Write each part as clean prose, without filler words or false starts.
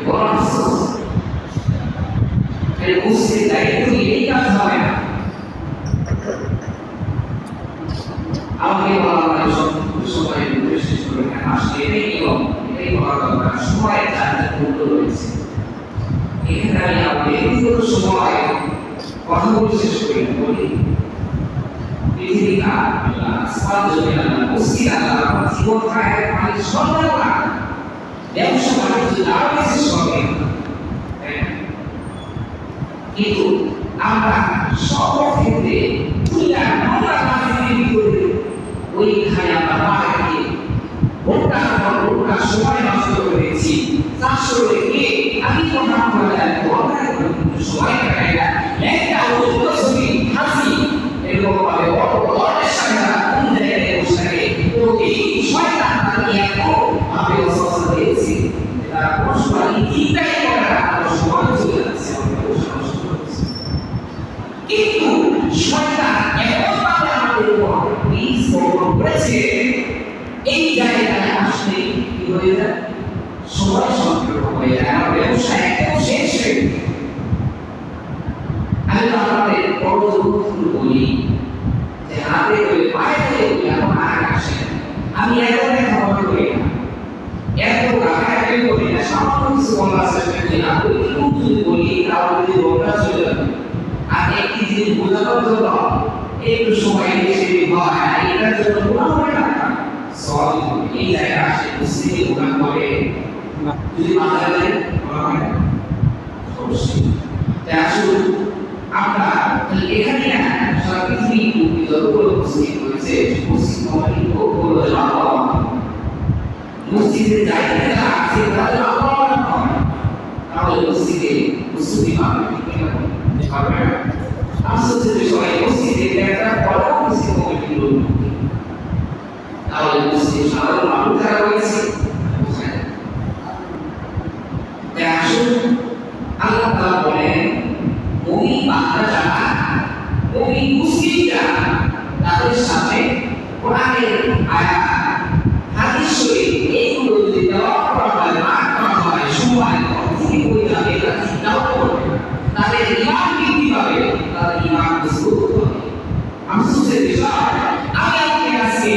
বড় আফসোস এই মসজিদে দায়িত্ব এই কাজ হবে না। আমাকে বলা হয় সময় বিশেষ করে আসলে এটাই নিয়ম, এটাই বলা দরকার। সময় যার মূল্য রয়েছে। এখানে আমি আমার ব্যক্তিগত সময় কথা বলে শেষ করি বলি পৃথিবীটা আল্লাহ, আসমান জমিন আল্লাহ, মসজিদ আল্লাহ, আমার জীবন খায় মানে সর্বদা ব্যবসা বাণিজ্য আরো বেশি সঙ্গে। কিন্তু আমরা সর্বক্ষেত্রে দুনিয়ার নোংরা রাজনীতি করে ওইখানে আমরা বাড়ি ভোটটার পর ভোটটা সময় নষ্ট করেছি। তার সঙ্গে গিয়ে আমি কথা বলে সময় কাটাই না একটা অন্য ছবি হাসি এরকম ভাবে অনেক সামনে কোন জায়গায় বসে থাকে। তো এই শয়তান তাকে এত ভাবে অসস্থ দিয়েছি তারা পরস্পর চিন্তাই করে না, সময় চলে যাচ্ছে। কিন্তু শয়তান এমনভাবে আমাদের উপর বীজ বপন করেছে, এই জায়গায় আসলে কি হয়ে যায়, সময় সংকীর্ণ হয়ে যায়, আমার ব্যবসা একদম শেষ হয়ে যায়। আমি তো আমাদের বড় দুঃখগুলো বলি যে হাতে করে পায়ে ধরে বলি এখন আর আসে। আমি এখন দেখা মনে করি না, এত গাড়ি করি না, সামান্য কিছু বলা চেষ্টা করি না, ওই যদি বলি তাহলে যদি রোগটা চলে যাবে। আর একটি জিনিস বোঝানোর জন্য একটু সময় বেশি হয়, এটার জন্য গুণা হয় না। সব এই জায়গায় আসে মুসলিম গুণা করে যদি মাথা দেয় হয় না অবশ্যই। তাই আসলে আমরা এখানে না সারা পৃথিবী যতগুলো মসজিদ রয়েছে মসজিদ কমিটি বড় লাভবান, মসজিদে যাইতে যারা আছে তারা লাভবান হয়। তাহলে মসজিদে মুসলিম পাবে না। আসলে বিষয় মসজিদে একটা বড় মসজিদ কমিটি তাহলে মসজিদ সাধারণ মানুষ যারা রয়েছে আল্লাহ তাআলা বলেন ওই বান্দা যারা ওই মুসলিম যারা তাদের সাথে কোরআনের আয়াত হাদিস শরীফ এইগুলো যদি দেওয়া করা হয়, পাঠ করা হয়, সময় তিনি বই যাবে এটা চিন্তাও করবে, তাদের ঈমান বৃদ্ধি পাবে, তাদের ঈমান মজবুত হবে। আফসোসের বিষয় আমি আপনি আজকে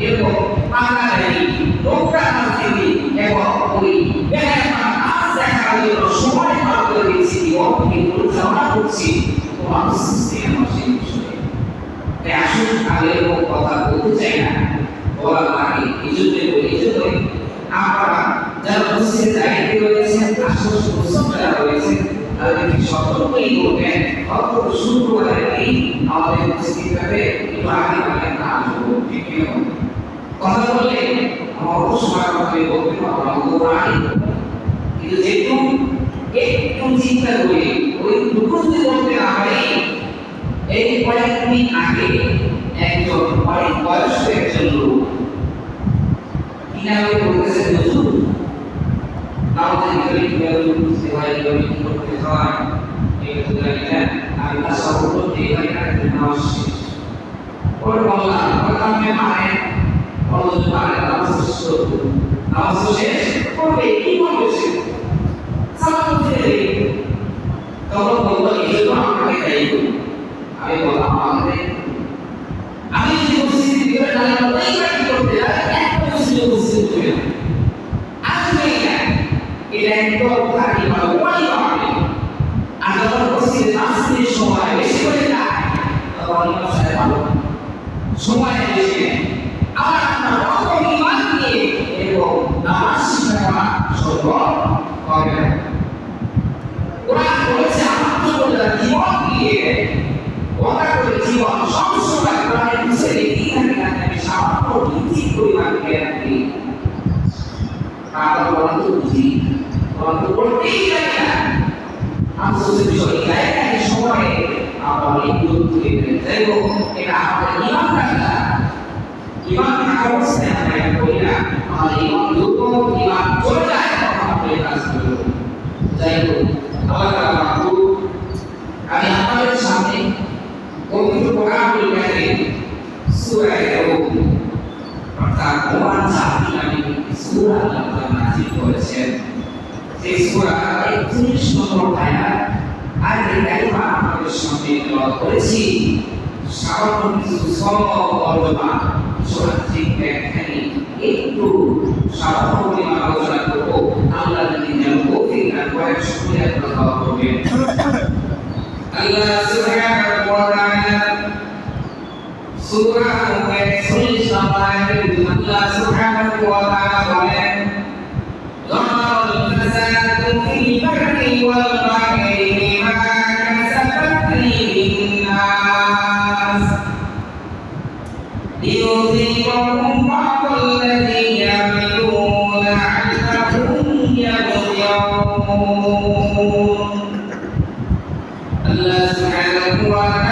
এবং বাংলাদেশি নোংরা রাজনীতি এবং ওই বেহায়া নাচ দেখার জন্য সময় পার করে দিচ্ছি, অনেকে পরিচালনা করছি, তো আফসোস নেই আমার সেই বিষয়ে। তাই আসুন আগে এরকম কথা বলতে চাই না, বলার আগে এই জন্যই আপনারা যারা মসজিদে দায়িত্বে রয়েছেন, আশেপাশে মুসলিম যারা রয়েছেন তাদেরকে সতর্কই করবেন। অত শুক্রবারের দিন আমাদের মসজিদটাতে একটু আগে আগে কাজ করবো, ঠিক কথা বললে আমার অত সময় কথা বলতে পারবো না, কিন্তু যেহেতু একটু চিন্তা করি ওই দুটো যদি বলতে না পারি, এই কয়েকদিন আগে একজন অনেক বয়স্ক একজন লোক কিভাবে বলতেছে হুজুর আমাদের করতে হয় এই আমি তা সর্বত্র দেখাই না নামাজ শেষ পরে বললাম আপনি মানে বলতে পারে নামাজ শেষ করবে কি বলবে সে সালাম ছেড়ে তখন বলবো এই তো আমাকে তাই করি। আমি বললাম আমাদের আমি যদি মসজিদের ভিতরে দাঁড়ানো ওই কাজ করতে যাই একটা মসজিদ করে আসবে না, এটা একদম থাকি বা উপায় পাবে। আর যখন মসজিদে নামাজের সময় বেশি করে যায় তখন মশায় ভালো সময় বেশি নেয়। আবার আপনার অত ইমান নিয়ে এবং নামাজ শিক্ষা সম্ভব হবে না। কোরআন বলেছে আমার জীবন দিয়ে কথা করে জীবন সবসময় কোরআনের পিছনে লেগে থাকে না, আমি সামান্য ভিত্তিক পরিমাণ জ্ঞান দিই তারপর বরং তো বুঝি বরং তো করতেই জানি না। আফসোসের বিষয় জায়গায় সময়ে আমার এই গুরুত্ব দিতে যাই হোক, এটা আমাদের ইমান থাকা ইমান থাকা অবস্থায় আমরা এটা করি না, আমাদের ইমান দুর্বল ইমান চলে যায় তখন আমরা এই কাজ করব। যাই হোক আল্লাহ আমি আপনাদের সামনে পবিত্র কোরআনুল কারীম সূরা ইয়াউম অর্থাৎ কোরআন জাতি নামে সূরা আল্লাহ তাআলা নাযিল করেছেন। এই সূরা 31 নম্বর আয়াত আর এই আয়াত আমাদের সামনে তেলাওয়াত করেছি সামান্য কিছু সওয়াব বর্ণনা সঠিক ব্যাখ্যানি একটু সামান্য পরিমাণ আলোচনা করবো আল্লাহ যদি যেন তৌফিক দান করেন সকলে আপনারা দোয়া করবেন আল্লাহ সুবহানাহু ওয়া তাআলা সূরা 41 নম্বর আয়াতে আল্লাহ সুবহানাহু ওয়া তাআলা বলেন ظهر الفساد في البر والبحر بما كسبت أيدي الناس ليذيقهم بعض الذي عملوا لعلهم يرجعون الله سبحانه وتعالى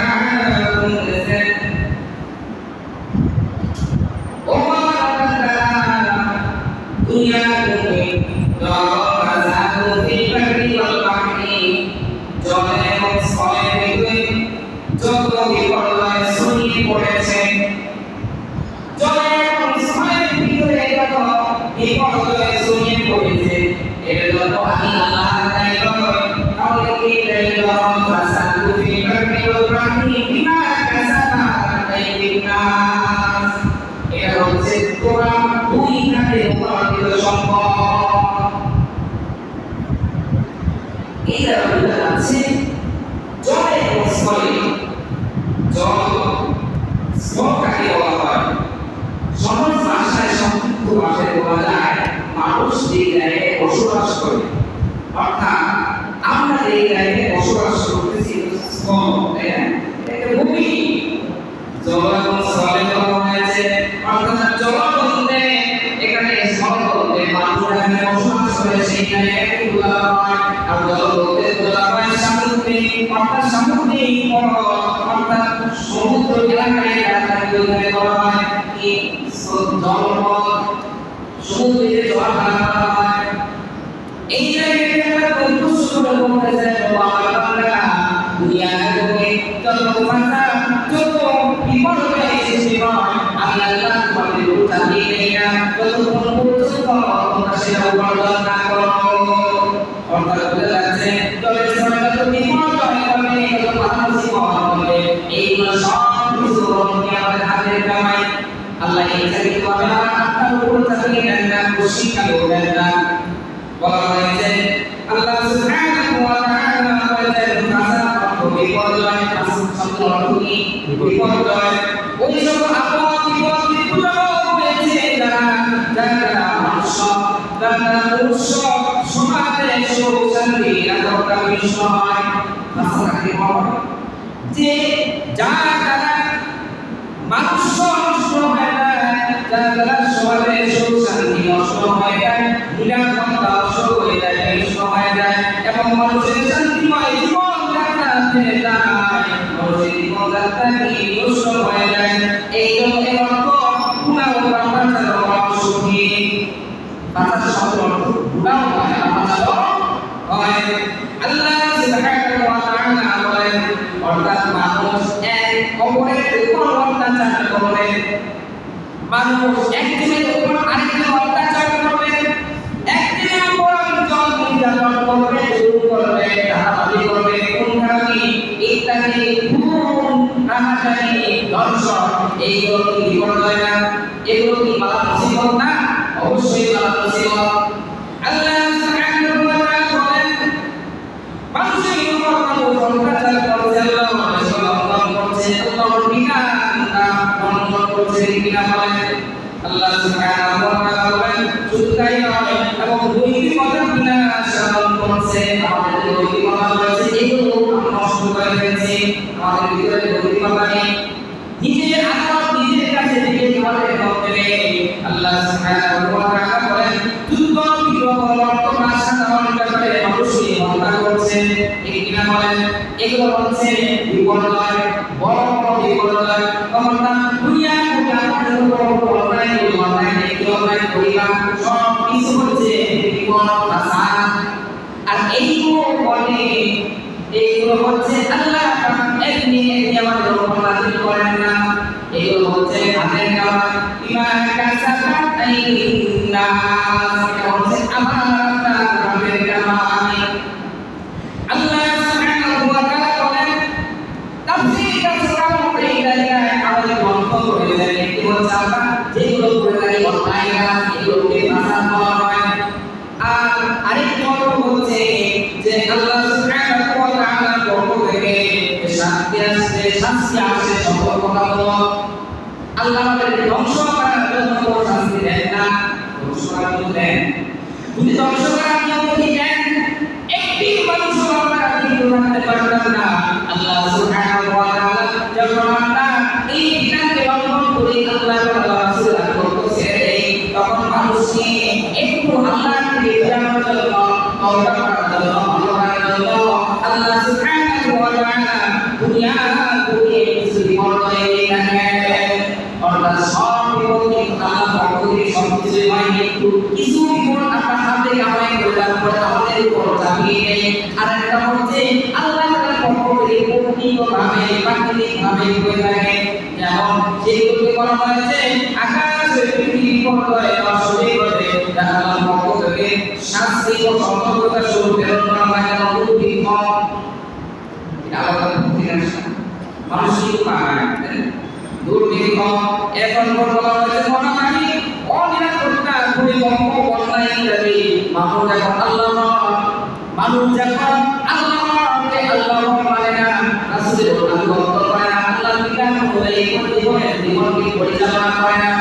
يقول وما আরেকটি অর্থ হচ্ছে যে আল্লাহ সুবহানাহু ওয়া তাআলার পক্ষ থেকে শাস্তি আসছে সতর্কতামূলক। আল্লাহ আমাদেরকে ধ্বংস করার জন্য কোনো শাস্তি দেন না, ধ্বংস করার জন্য দেন। যদি ধ্বংস করার জন্য দেন, একটি মানুষ আমরা কিন্তু রাখতে পারতাম না। আল্লাহ সুবহানাহু ওয়া তাআলা যখন আমরা এই বিধানকে লঙ্ঘন করি, আল্লাহ তাআলা রাসূল করতেছে তখন মানুষকে একটু আল্লাহকে ফিরানোর জন্য, তওবা করার জন্য, আল্লাহর জন্য আল্লাহ সুবহানাহু ওয়া তাআলা দুনিয়া দুনিয়া মুসলিম হয়ে থাকেন। অর্থাৎ সব বিপদে আল্লাহ পক্ষ থেকে সবকিছু হয়, একটু কিছু বিপদ আপনার হাতে কামাই করে তারপরে আমাদের উপর চাপিয়ে দেয়। আর একটা হচ্ছে আল্লাহ তাআলার পক্ষ থেকে পূর্ণভাবে প্রাকৃতিকভাবে হয়ে থাকে। যেমন যেগুলোকে বলা হয়েছে আকাশ পৃথিবী পর্দয় নষ্ট করে আল্লাহর পক্ষ থেকে শাস্তি ও সতর্কতা স্বরূপ প্রেরণ করা হয়। যেমন দুর্ভিক্ষ, এটা আল্লাহর পক্ষ থেকে আসে, মানুষ কিন্তু পায় দুর্ভিক্ষ। এখন বলা হয়েছে মহামারী, অনিরাপত্তা, ভূমিকম্প, বন্যা ইত্যাদি। মানুষ যখন আল্লাহকে আল্লাহ মানে না, রাসূলের আনুগত্য করে না, আল্লাহর বিধান অনুযায়ী জীবনকে পরিচালনা করে না,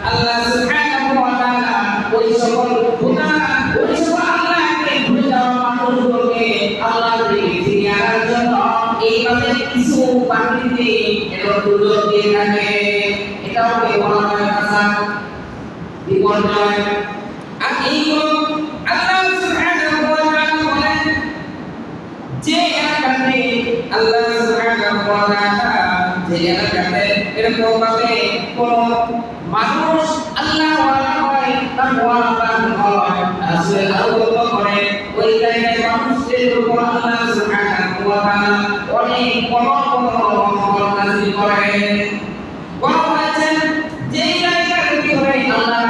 আল্লাহ সুবহানাহু ওয়া তাআলা ওই সকল খোদা, ওই সকল আল্লাহকে ভুলে যাওয়া মানুষগুলোকে আল্লাহর দিকে ফিরিয়ে আনার জন্য এইভাবে কিছু প্রাকৃতিক এবং দুর্যোগ দিয়ে থাকে। এটাও বলা হয় কাসার বিপর্যয়। আর এইগুলো আল্লাহ সুবহানাহু ওয়া তাআলা বলেন যে এলাকাতে আল্লাহ সুবহানাহু ওয়া তাআলা যে এলাকাতে এরকম ভাবে কোন মানুষ আল্লাহ ওয়ালা হয়, তাকওয়াবান হয়, রাসূলের আনুগত্য করে, ওই জায়গায় মানুষদের উপর আল্লাহ সুবহানাহু ওয়া তাআলা অনেক বড় বড় রহমত নাযিল করেন। বলা হয়েছে যে জায়গার ভিতরে আল্লাহ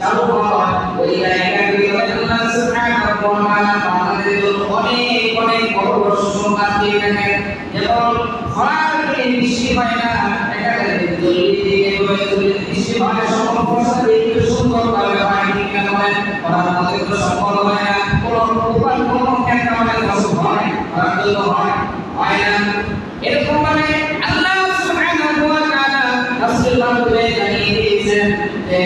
চালু হয়, ওই জায়গার ভিতরে আল্লাহ সুবহানাহু ওয়া তাআলা আমাদের অনেক অনেক বড় বড় সুসংবাদ দিয়ে থাকেন। যেমন খরার বৃষ্টি হয় না, এখানে বৃষ্টি হয়, সকল ফসল একটু সুন্দরভাবে হয়, ঠিক না হয়, খরার মধ্যে তো সফল হয় না, কোনো একটা মানে ফসল হয়, খরার জন্য হয় না। এরকম মানে আল্লাহ সুবহানাহু ওয়া তাআলা রাসূলের মাধ্যমে জানিয়ে দিয়েছেন যে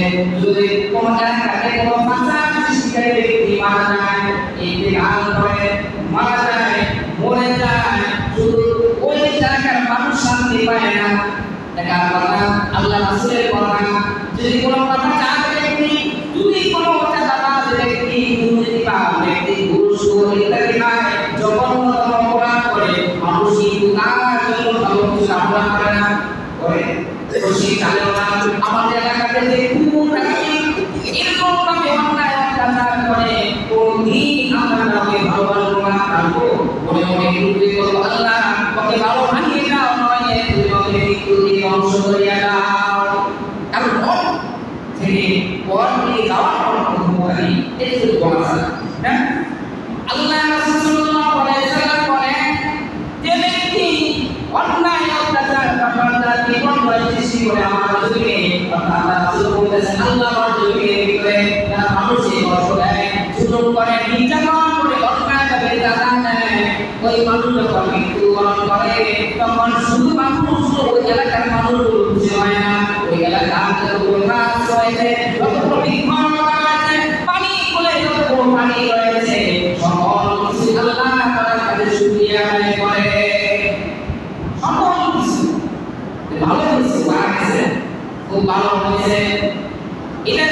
যদি কোনো এলাকাতে কোনো ফাসাদ সৃষ্টিকারী ব্যক্তি মারা যায়, ইন্তেকাল করে, মারা যায়, মরে যায়, শুধু ওই এলাকার মানুষ শান্তি পায় না। এটা কথা আল্লাহ রাসূলের কথা। যদি কোনো কথা চাঁদা ব্যক্তি, যদি কোনো কথা চাঁদা ব্যক্তি, দুর্নীতিবাজ ব্যক্তি, ঘুষ ইত্যাদি খায়, জঘন্যতম অপরাধ করে, মানুষ কিন্তু তার জন্য ভালো কিছু আহ্বান করে না, করে খুশি চালেও না। আমাদের এলাকাতে যে খুব এরকম ভাবে অন্যায় অত্যাচার করে, কোনদিন আমরা কাউকে ভালোবাসবো না, কাউকে মনে মনে বিরুদ্ধে করবো, আল্লাহ ওকে ভালো ভাঙিয়ে দাও, নয় তুমি ওকে মৃত্যু দিয়ে ধ্বংস করিয়া দাও। কারণ মন থেকে পর দিয়ে যাওয়ার অনুভূতি এটা শুধু বলা যায় না। আল্লাহ রাসূল সাল্লাল্লাহু আলাইহি ওয়াসাল্লাম বলেন যে ব্যক্তি অন্যায় অত্যাচার তার জীবন সৃষ্টি করে আমার যুগে, অর্থাৎ রাসূল বলেছেন আল্লাহ আমার যুগে ভিতরে যারা মানুষকে কষ্ট দেয়, জুলুম করে, নির্যাতন করে, অন্যায়ভাবে যারা নেয়, ওই মানুষ যখন মৃত্যুবরণ করে তখন শুধু মানুষ, ওই এলাকার মানুষ খুশি হয় না। ওই এলাকার যতগুলো গাছ রয়েছে, যতগুলো বৃক্ষ রয়েছে, পানি খুলে যতগুলো পানি রয়েছে, সকল কিছু আল্লাহ তাআলার কাছে শুকরিয়া আদায় করে। সকল কিছু ভালো কিছু বাড়ছে, খুব ভালো হয়েছে। এটা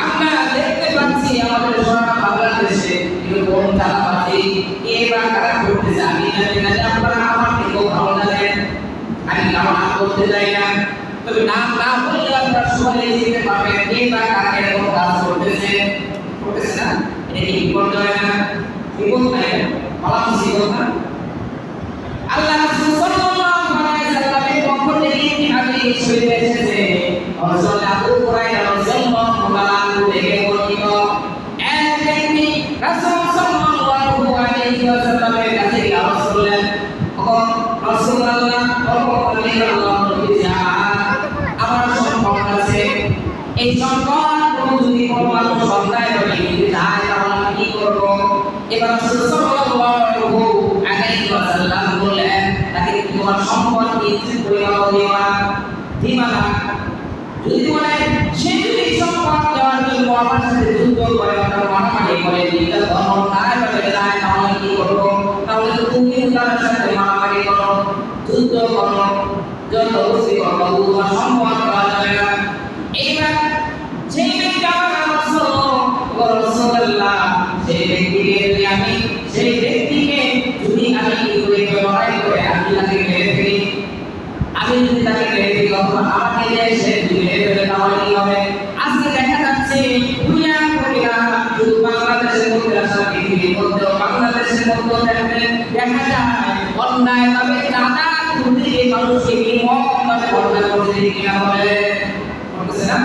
আমরা দেখতে পাচ্ছি আমাদের সারা বাংলাদেশে এরকম চালাবাজি এবার কারা করতেছে। আমি জানি না যে আপনারা আমার থেকেও ভালো জানেন, আমি নাম করতে চাই না, তবে নাম না বললে আপনারা সবাই চিনতে পারবেন এবার কারা এরকম কাজ করতেছে না। এটা কি বিপর্যয় না? বিপদ নাই, বলা মুসিবত না। আল্লাহ রাসূল সাল্লাল্লাহু আলাইহি ওয়াসাল্লামের পক্ষ থেকে একটি হাদিস শরীফ এসেছে, হযরত আবু হুরায়রা রাদিয়াল্লাহু তাআলা থেকে বর্ণিত, এক ব্যক্তি রাসূল সাল্লাল্লাহু আলাইহি ওয়াসাল্লামের কাছে আরজ করলেন, ও রাসূলুল্লাহ, আমার সম্পদ আছে, এই সম্পদ যদি কোনো মানুষ সন্তান করে এবার রাসূল সাল্লাল্লাহু আলাইহি ওয়াসাল্লাম বললেন তাকে তোমার সম্পদ কিছু পরিমাণ দিবা না যদি বলে সে যদি সম্পদ দেওয়ার জন্য আমার সাথে যুদ্ধ করে তার মারামারি করে দিতে ধর্ম তার বলে যায় তাহলে কি করবো তাহলে তুমি তার সাথে মারামারি করো যুদ্ধ করো যত খুশি করো তোমার সম্পদ দেওয়া যাবে না এইবার সেই ব্যক্তি আমার রাসূলুল্লাহ সেই ব্যক্তিকে যদি আমি কি করে লড়াই করে আমি তাকে মেরে ফেলি আমি যদি তাকে মেরে ফেলি আমাকে সে যদি মেরে ফেলে তাহলে কি হবে আজকে দেখা যাচ্ছে দুনিয়া কবিরা শুধু বাংলাদেশের মধ্যে আসা পৃথিবীর মধ্যে বাংলাদেশের মধ্যে দেখা যায় অন্যায় ভাবে চাঁদা তুলতে গিয়ে মানুষকে নির্মমভাবে হত্যা করতে কিনা বলে বলতেছে না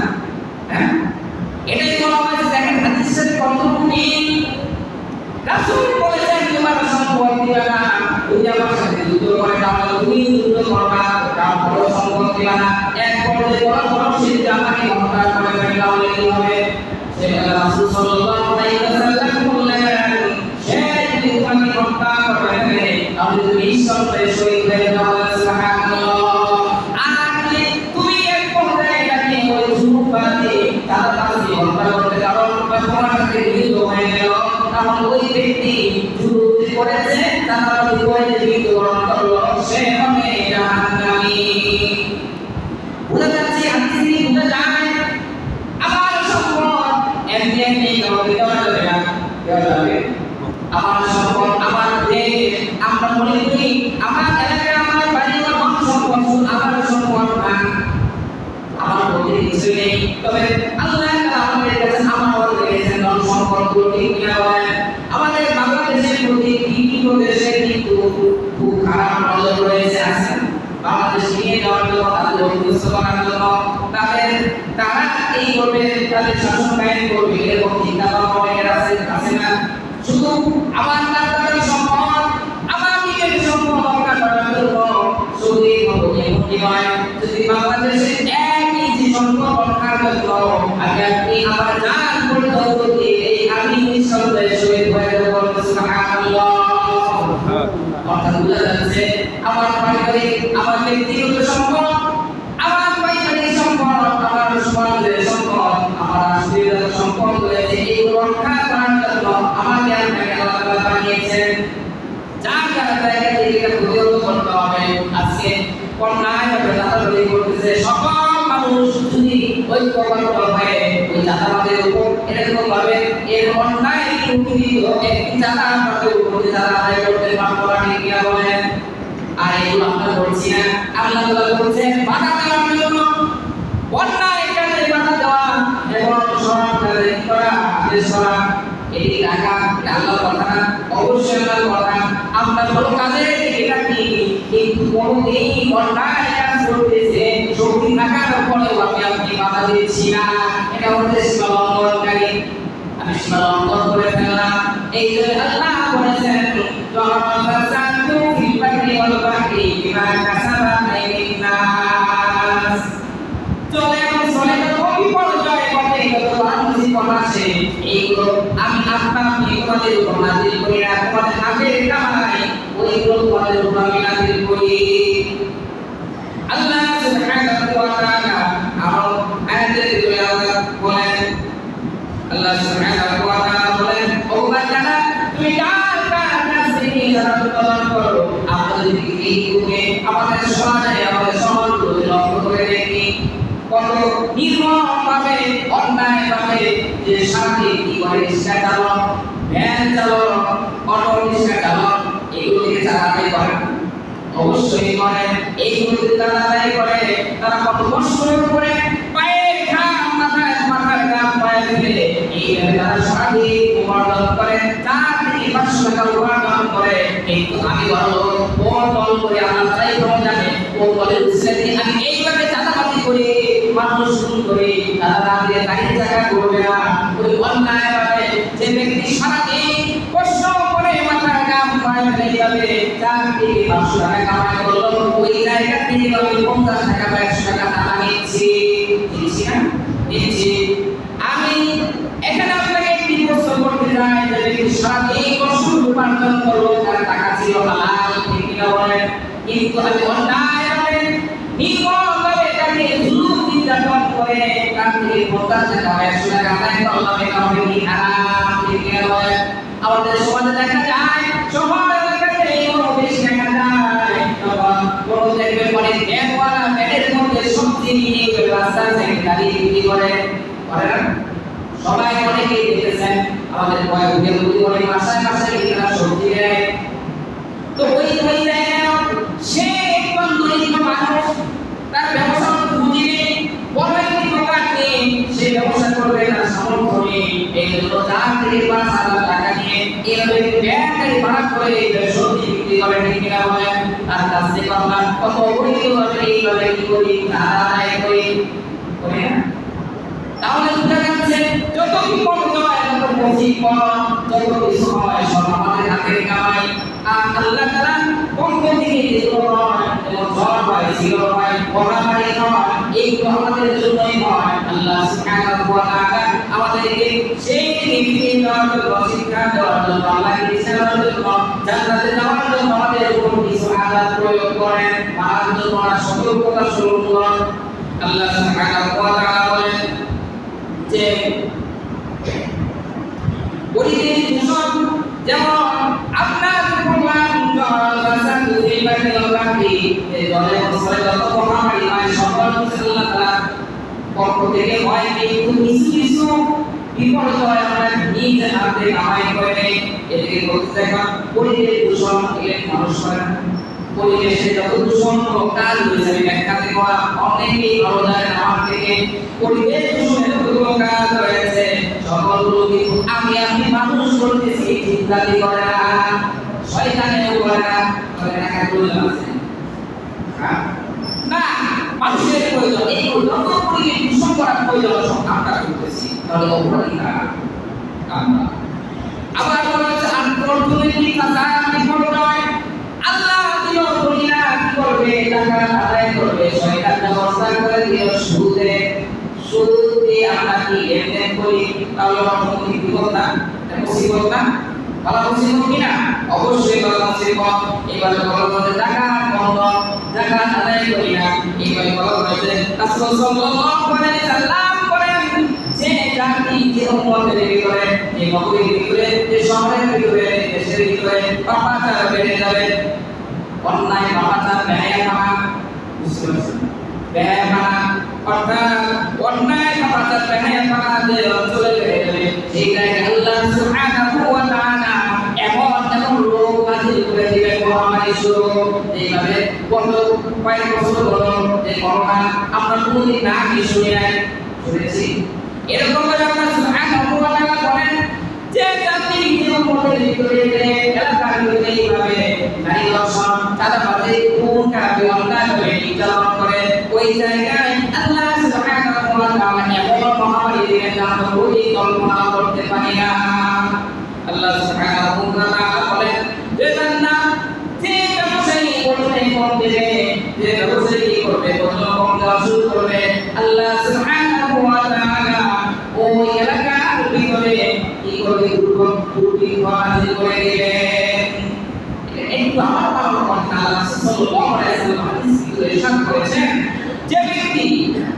হ্যাঁ এটাই বলা হয়েছে দেখেন হাদিসের কতটুকু রাসূল বলেছেন তোমার সম্পদ দিবা না যদি আমার সাথে যুদ্ধ করে তাহলে তুমি যুদ্ধ করবা তারপর সম্পদ দিবা না এক পর্যায়ে বড় সিদ্ধ আমাকে হত্যা করে তাহলে কি হবে সেটা রাসূল সাল্লাল্লাহু আলাইহি ওয়াসাল্লাম বললেন সে যদি তোমাকে হত্যা করে তাহলে তুমি ঈশ্বরের শহীদ হয়ে যাও সুবহানাল্লাহ আর তুমি এক পর্যায়ে এটাকে ওই যুবককে তার কাছে হত্যা করতে যাও তোমার সাথে যুদ্ধ হয়ে গেল তাহলে ওই ব্যক্তি যুদ্ধ করেছে তার বিপরীতে মৃত্যুবরণ করলো সে হবে জাহান্নামী বুঝা যাচ্ছে হাদিসে বুঝা যায় আমার সম্পদ এমনি কাউকে দেওয়া যাবে না আমার সম্পদ আমার দেশ আমরা মনে করি আমার এলাকায় আমার বাড়ি আমার সম্পদ আমার সম্পদ না আমার বলতে কিছু নেই তবে আল্লাহ আমাদের কাছে আমার দিয়েছেন সম্পদগুলো ঠিক কিনা বলেন আমাদের বাংলাদেশের প্রতি বিভিন্ন দেশে কিন্তু খুব খারাপ নজর রয়েছে আছে বাংলাদেশ নিয়ে যাওয়ার জন্য তাদের অভ্যস্ত করার জন্য তারা এই করবে তাদের শাসন কায়েম করবে এরকম চিন্তা ভাবনা অনেকের আছে না শুধু আমার তাদের সম্পদ আমার নিজের সম্পদ রক্ষা করার জন্য শুধু এই মতো নয় যদি বাংলাদেশের একই যে সম্পদ রক্ষার জন্য আপনি আমার জান পর্যন্ত দিয়ে আমি নিঃসন্দেহে শহীদ হয়ে যাব সুবহানাল্লাহ কথা বুঝা যাচ্ছে আমার পারিবারিক আমার ব্যক্তিগত সম্পদ আমার পারিবারিক সম্পদ আমার সমাজের সম্পদ আমার রাষ্ট্রীয় সম্পদ রয়েছে এই রক্ষা করার জন্য আমাকে আপনাকে আল্লাহ বানিয়েছেন যার কারণে এটাকে প্রতিরোধ করতে হবে আজকে অন্যায়ভাবে চাঁদাবাজি করতেছে সকল মানুষ যদি ঐক্যবদ্ধ হয়ে ওই চাঁদাবাজের উপর এরকম ভাবে এর অন্যায় প্রতিরোধ একটি চাঁদাবাজের উপর যারা আদায় করতে পারবো না ঠিক কিনা বলেন আর এগুলো আমরা বলছি না আল্লাহ তাআলা বলছেন বাধা দেওয়ার জন্য অন্যায় কাজে বাধা দেওয়া এবং সরকারের করা আদেশ করা এই রাখা আল্লাহর কথা না অবশ্যই আল্লাহর কথা আমরা ভালো কাজে এটা কি কিন্তু কোনদিন অন্যায় কাজ করতেছে শক্তি থাকার পরেও আপনি বাধা দিচ্ছি না এটা হচ্ছে সীমালঙ্ঘনকারী আমি সীমালঙ্ঘন করে ফেললাম এই জন্য আল্লাহ বলেছেন ফাসাদু ফিল বাররি ওয়াল বাহরি বিমা কাসাবাত আইদিন নাস চলে কবি পর্যায়ে ঘটে যত মানুষই আছে এইগুলো আমি আপনি তোমাদের উপর নাযিল করি না তোমাদের হাতের কামাই ওইগুলো তোমাদের উপর আমি নাযিল করি আল্লাহ সুবহানাহু ওয়া তাআলা আমার আয়াতের ভিতরে আল্লাহ বলেন আল্লাহ সুবহানাহু ওয়া তাআলা বলেন ও বান্দারা তুমি কার কাছে যারা করো আমাদের এই যুগে আমাদের সমাজে আমাদের সমাজগুলো লক্ষ্য করে দেখি কত নির্মমভাবে অন্যায়ভাবে যে সাথে কি করে রিক্সা চালক ভ্যান চালক অটো রিক্সা চালক এগুলোকে চালাতে পারে অবশ্যই করে এইগুলোকে চালাতে করে তারা কত কষ্ট করে পায়ের ঘাম মাথার ঘাম পায়ে ফেলে এইভাবে তারা সারাদিন উপার্জন করে 4 থেকে 500 টাকা উপার্জন করে কিন্তু আমি বলো ও দল করে আমার তাই কম জানে ও বলে আমি এইভাবে চালাবাজি করি মানুষ শুরু করে তারা তাদের গাড়ির জায়গা করবে না ওই অন্যায়ভাবে যে ব্যক্তি সারাদিন কষ্ট করে মাথার ঘাম পায়ে ফেলে যাবে 4 থেকে 500 টাকা কামাই করলো ওই জায়গা থেকে আমি 50 টাকা 100 টাকা টাকা নিচ্ছি না আমি এখানে আপনাকে একটি প্রশ্ন করতে চাই যে ব্যক্তি সারাদিন কষ্ট করলো তার টাকা ছিল হালাল, ঠিক কিনা বলেন? কিন্তু আমি অন্যায়ভাবে নির্মমভাবে তাকে জুলুম নির্যাতন করে তার থেকে 50 টাকা 100 টাকা আদায় করলাম, এটা হবে কি হারাম, ঠিক কিনা বলেন? আমাদের সমাজে দেখা যায়, শহর এলাকাতে এরকম বেশি দেখা যায়, বড় দেখবেন মানে ব্যাগওয়ালা ব্যাগের মধ্যে সবজি নিয়ে রাস্তার সাইডে দাঁড়িয়ে বিক্রি করে না? সবাই অনেকেই দেখেছেন আমাদের কয়েকদিন অনেক বাসায় বাসায় এরা সবজি দেয়। তো ওই জায়গায় সে একজন দরিদ্র মানুষ, তার ব্যবসা পুঁজি নেই, বড় একটি দোকান নেই, সে ব্যবসা করবে তার সামর্থ্য নেই, এই জন্য 4 থেকে 5,000 টাকা নিয়ে এইভাবে ব্যাংকে ভাড়া করে সবজি বিক্রি করে, ঠিক কিনা বলেন? তার কাছ থেকে আমরা কত অবৈধভাবে এইভাবে কি করি, আদায় করি না? তাহলে বুঝা যাচ্ছে যত বিপদ হয় তত মুসিবত, যত কিছু হয় সব আমাদের হাতের কামাই। আর আল্লাহ তাআলা পক্ষ থেকে যেগুলো হয়, যেমন ঝড় হয়, ঝড় হয়, মহামারী হয়, এইগুলো আমাদের জন্যই হয়। আল্লাহ সুবহানাহু ওয়া তাআলা আমাদেরকে সেই নীতি দেওয়ার জন্য, শিক্ষা দেওয়ার জন্য, আল্লাহকে ইচ্ছার জন্য, জান্নাতে যাওয়ার জন্য আমাদের উপর কিছু আযাব প্রয়োগ করেন, তার জন্য আমরা সতর্কতা স্বরূপ আল্লাহ সুবহানাহু ওয়া তাআলা বলেন যে পরিবেশ দূষণ যেমন আপনার প্রমাণ জলবাসান দুইবারে লগাতে এই জলের মশায় যত মহামারী হয় সকল আল্লাহ তাআলা পক্ষ থেকে হয়, কিন্তু কিছু বিপর্যয় আমরা নিজে হাতে কামাই করে এদিকে বলতে দেখো পরিবেশ দূষণ এর মানুষ করে। পরিবেশে যত দূষণ কাজ হয়েছে ব্যাখ্যাতে করা অনেকেই ভালো জানেন আমার থেকে। পরিবেশ দূষণের যতগুলো কাজ রয়েছে সকলগুলো কিন্তু আমি মানুষ করতেছি, চিন্তাই করে না, শয়তানেও করে না, টাকা প্রয়োজন আছে না, মানুষের প্রয়োজন। এই যত পরিবেশ দূষণ করার প্রয়োজন সব আমরা করতেছি, তাহলে অপরাধী কারা? আমরা। আবার বলা হচ্ছে অর্থনৈতিক বিপর্যয় আল্লাহ দিও দুনিয়া কি করবে, টাকা আদায় করবে, শয়তান ব্যবস্থা করে দিও সুদে। সুদ দিয়ে আমরা কি লেনদেন করি, তাহলে অর্থনৈতিক বিপদ না, মুসিবত না? বলা মুসিবত কিনা? অবশ্যই বলা মুসিবত। এইভাবে বলা হচ্ছে যাকাত বন্ধ, যাকাত আদায় করি না, এইভাবে বলা হচ্ছে রাসূল সাল্লাল্লাহু আলাইহি সাল্লাম করেন যে জাতি যে উম্মতের ভিতরে, যে নগরীর ভিতরে, যে শহরের ভিতরে, দেশের ভিতরে পাপাচার বেড়ে যাবে, অন্যায় পাপাচার ব্যয়ামানা, ব্যয়ামানা অর্থাৎ অন্যায় পাপাচার ব্যয়ামানা যে অঞ্চলে বেড়ে যাবে, সেই জায়গায় আল্লাহ সুবহানাহু ওয়া তাআলা এমন রোগ বাজিল করে দিবেন, মহামারী শুরু। এইভাবে কয়েক বছর হলো যে করোনা আমরা কোনোদিন না কি শুনি নাই, শুনেছি। এরকম করে আল্লাহ সুবহানাহু ওয়া তাআলা বলেন যে জাতি জীবনের ভিতরে এলাকার ভিতরে এইভাবে নারী দর্শন, চাঁদাবাজি, খুন খারাপি, অন্যায় করে নির্যাতন করে, ওই জায়গায় আল্লাহ সুবহানাহু ওয়া তাআলা এমন মহামারী দিবেন যা আমরা কোনোদিন কল্পনা করতে পারি না। আল্লাহ সুবহানাহু ওয়া তাআলা বলেন যে বান্দা যে ব্যবসায়ী বলতে কম দেবে, যে ব্যবসায়ী কি করবে, বলতে কম দেওয়া শুরু করবে, আল্লাহ সুবহানাহু ওয়া তাআলা ওই এলাকার ভিতরে কি করবে, দুর্ভিক্ষ নাযিল করে দিবেন। একটু আমার পালন করতে আল্লাহ সাল্লাল্লাহু আলাইহি ওয়াসাল্লাম হাদিসে ইরশাদ করেছেন যে ব্যক্তি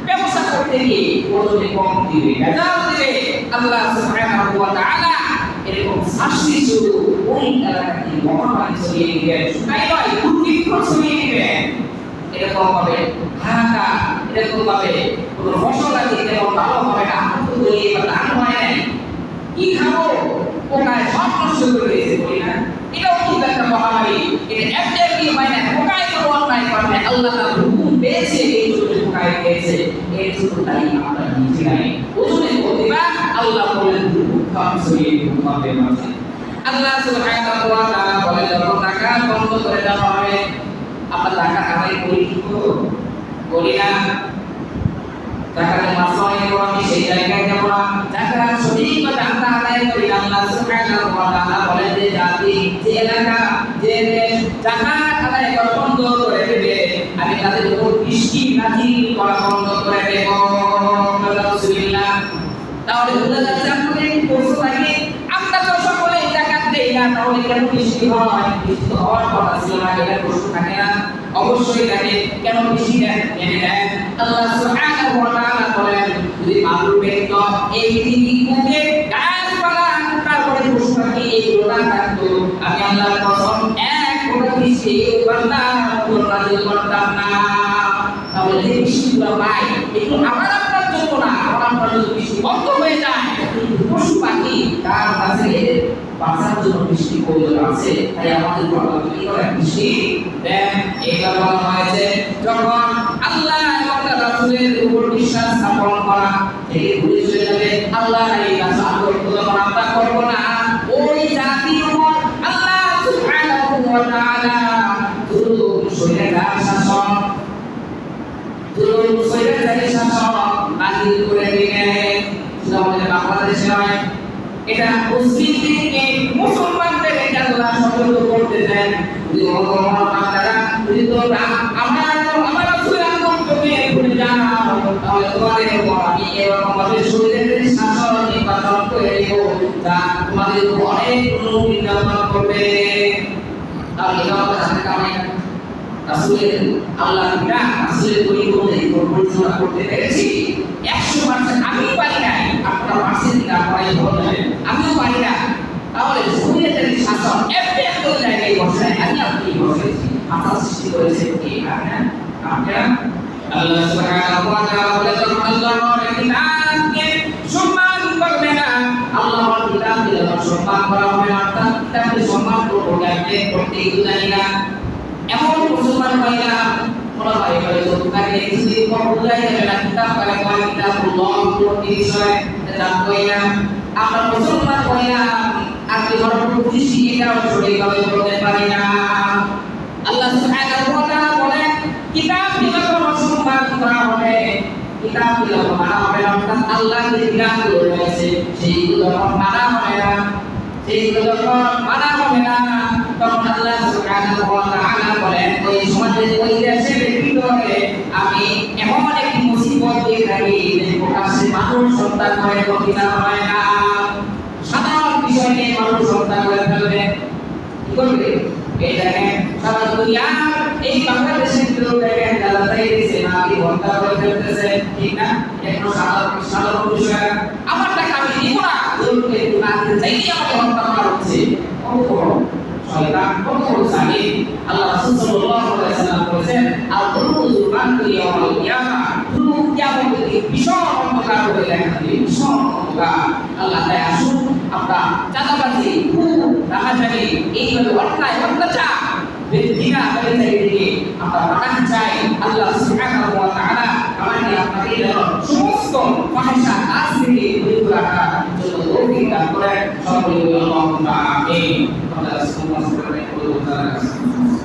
ব্যবসা করতে গিয়ে ওজনে কম দিবে, ভেজাল দিবে, আল্লাহ সুবহানাহু ওয়া তাআলা এরকম শাস্তি শুরু ওই এলাকাতে মহামারী ছড়িয়ে দিবেন, তাই নয় দুর্ভিক্ষ ছড়িয়ে দিবেন। এরকম ভাবে হাহাকার, এরকম ভাবে কোনো ফসল আছে যেমন ভালো হবে না, এই ধান হয় নাই, কি খাবো, পোকায় সব নষ্ট করে দিয়েছে, বলি না? এটাও কিন্তু একটা মহামারী। এটা একটাই হয় না, পোকায় কোনো অন্যায় করে না, আল্লাহ তাআলা হুকুম পেয়েছে এই জন্য পোকায় পেয়েছে, এই জন্য তাই আমরা নিজে নাই ওজনে প্রতিভা আল্লাহ বলেন দুর্ভিক্ষ ছড়িয়ে হবে মাঝে। আল্লাহ সুবহানাহু ওয়া তাআলা বলেন যখন টাকা বন্ধ করে দেওয়া হবে, আমরা টাকা আদায় করি কি করি না? টাকার মাসওয়াই করি, সেই জায়গায় যাব না। টাকা সঠিকভাবে আমরা আদায় করি, আল্লাহ সুবহানাহু ওয়া তাআলা বলেন যে জাতি, যে এলাকা, যে দেশ যাকাত আদায় করা বন্ধ করে দেবে, আমি তাদের উপর বৃষ্টি নাযিল করা বন্ধ করে দেব। আলহামদুলিল্লাহ। তাহলে বোঝা যাচ্ছে আপনাদের প্রশ্ন থাকে আমরা তো সকলেই যাকাত দেই না, তাহলে তাহলে কেন বৃষ্টি হয়? বৃষ্টি হওয়ার কথা ছিল না, এটা প্রশ্ন থাকে না? অবশ্যই থাকে। কেন বৃষ্টি নেমে দেন? আল্লাহ সুবহানাহু ওয়া তাআলা বলেন, যদি মানুষ ব্যক্ত এই পৃথিবীতে গাছপালা তারপরে পশু পাখি এইগুলো না থাকতো, আমি আল্লাহর কসম এক ফোঁটা বৃষ্টি বান্দার উপর নাযিল করতাম না। তাহলে যে বৃষ্টিগুলো পাই এগুলো আমার আপনার জন্য না, আমার আপনার যদি বৃষ্টি বন্ধ হয়ে যায়, কিন্তু পশু পাখি তার কাছে বাঁচার জন্য বৃষ্টি প্রয়োজন আছে। তাই আমাদের আল্লাহ কি করেন? বৃষ্টি দেন। এটা বলা হয়েছে যখন আল্লাহ এবং তার রাসূলের উপর বিশ্বাস স্থাপন করা থেকে ঘুরে চলে যাবে, আল্লাহর এই কাজ আমরা করব না, ওই জাতির উপর আল্লাহ সুবহানাহু ওয়া তাআলা জুলুম শরীয়তের শাসন শাসন নাযিল করে দিলেন। শুধু আমাদের বাংলাদেশে নয়, এটা মুসলিমদেরকে মুসলমানদেরকে আল্লাহ সতর্ক করতে দেন, যদি বান্দারা যদি তোমরা আমার রাসূলের আগমনকে ভুলে যাও, তাহলে তোমাদের উপর আমি এরকম ভাবে শরীরের শাসন নির্বাচন করে দেব, যা তোমাদের উপর অনেক নির্যাতন করবে। তাহলে এটা আমাদের কারণে রাসূলের আল্লাহ বিধান রাসূলের পরিচালনা করতে পেরেছি 100%। আমি পারি নাই, আপনারা পারছেন কিনা আপনারাই বলবেন। আমিও পারি না। তাহলে শরীয়তের শাসন এমনি এক জায়গায় বসায়, আমি আপনি বসেছি, আপনার সৃষ্টি করেছে কে? আপনারা। আল্লাহ সুবহানাহু ওয়া তাআলা বলে, যখন আল্লাহর কিতাবকে সম্মান করবে না, আল্লাহর কিতাবকে যখন সম্মান করা হবে না, তার কিতাবকে সম্মান করবো কেমনে? করতে জানি না এমন মুসলমান ভাইরা বলা হয় হয়তো তাকে কিছুদিন পর বুঝাই যাবে না, কিতাব করে কয় কিতাবুল্লাহ কোন বিষয় জানবই না। আমরা মুসলমান ভাইরা আজকে ধর্ম বুঝি এটাও সঠিকভাবে বলতে পারি না। আল্লাহ সুবহানাহু ওয়া তাআলা বলেন, কিতাব যখন সম্মান করা হবে, কিতাব যখন মানা হবে না, অর্থাৎ আল্লাহর যে বিধানগুলো রয়েছে সেইগুলো যখন মানা হবে না, সেইগুলো যখন মানা হবে না, তখন আল্লাহ সুবহানাহু ওয়া তাআলা বলেন, ওই সমাজে ওই দেশের ভিতরে আমি এমন একটি মুসিবত দিয়ে থাকি যে প্রকাশ্যে মানুষ হত্যা করে প্রতিকার হয় না। সাধারণ বিষয় নিয়ে মানুষ হত্যা করে ফেলবে, কি করবে? এই দেখেন সারা দুনিয়ার এই বাংলাদেশের ভিতরে দেখেন যারা চাইতেছে না কি হত্যা করে ফেলতেছে, ঠিক না? একটু সাধারণ বিষয়, আমার টাকা আমি দিব না, জোরকে না চাইলে আমাকে হত্যা করা হচ্ছে। শয়তান কত বড় জালিম। আল্লাহ রাসূল সাল্লাল্লাহু আলাইহি ওয়াসাল্লাম বলেছেন, আল-যুলমু যুলমাতুন ইয়াউমাল কিয়ামাহ, জুলুম কিয়ামতের দিন ভীষণ অন্ধকার হয়ে দেখা দিবে, ভীষণ অন্ধকার। আল্লাহ তাই আসুন আমরা চাঁদাবাজি, খুন, রাহাজানি, এইভাবে অন্যায় অত্যাচার ঘৃণা করে থেকে আমরা বানাতে চাই। আল্লাহ সুবহানাহু ওয়া তাআলা আমাদের আপনাদের সমস্ত ফাহিশা কাজ থেকে বিরত রাখার জন্য তৌফিক দান করেন। সকলে বলুন আল্লাহুম্মা আমিন। আল্লাহ সুবহানাহু ওয়া তাআলা